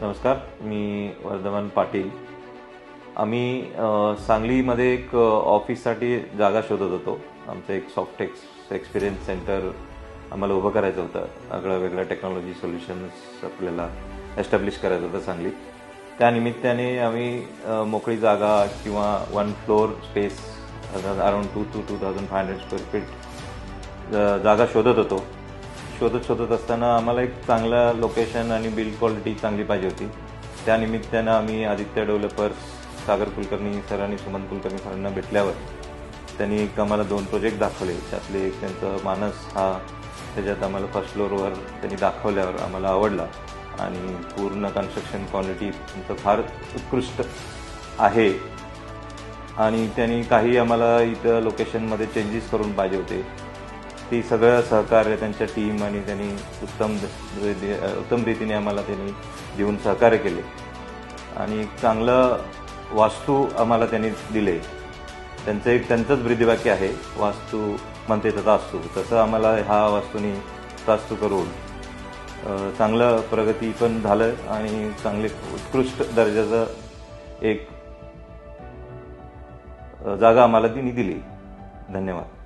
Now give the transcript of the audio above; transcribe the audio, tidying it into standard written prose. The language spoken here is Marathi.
नमस्कार, मी वर्धमान पाटील. आम्ही सांगलीमध्ये एक ऑफिससाठी जागा शोधत होतो. आमचं एक सॉफ्टेक्स एक्सपिरियन्स सेंटर आम्हाला उभं करायचं होतं. वेगळ्या टेक्नॉलॉजी सोल्युशन्स आपल्याला एस्टॅब्लिश करायचं होतं सांगलीत. त्यानिमित्ताने आम्ही मोकळी जागा किंवा 1 floor space around 2,000-2,500 square feet जागा शोधत होतो. शोधत असताना आम्हाला एक चांगलं लोकेशन आणि बिल्ड क्वालिटी चांगली पाहिजे होती. त्यानिमित्तानं आम्ही आदित्य डेव्हलपर्स, सागर कुलकर्णी सर आणि सुमंत कुलकर्णी सरांना भेटल्यावर त्यांनी एक आम्हाला 2 प्रोजेक्ट दाखवले. त्यातले एक त्यांचं मानस हा, त्याच्यात आम्हाला फर्स्ट फ्लोअरवर त्यांनी दाखवल्यावर आम्हाला आवडला आणि पूर्ण कन्स्ट्रक्शन क्वालिटी तुमचं फार उत्कृष्ट आहे आणि त्यांनी काही आम्हाला इथं लोकेशनमध्ये चेंजेस करून पाहिजे होते. ती सगळं सहकार्य त्यांच्या टीम आणि त्यांनी उत्तम रीतीने आम्हाला त्यांनी देऊन सहकार्य केले आणि एक चांगलं वास्तू आम्हाला त्यांनी दिले. त्यांचंच ब्रीदवाक्य आहे, वास्तू म्हणते तथास्तु. तसं आम्हाला हा वास्तूनी तथास्तु करून चांगलं प्रगती पण झालं आणि चांगले उत्कृष्ट दर्जाचं एक जागा आम्हाला तिने दिली. धन्यवाद.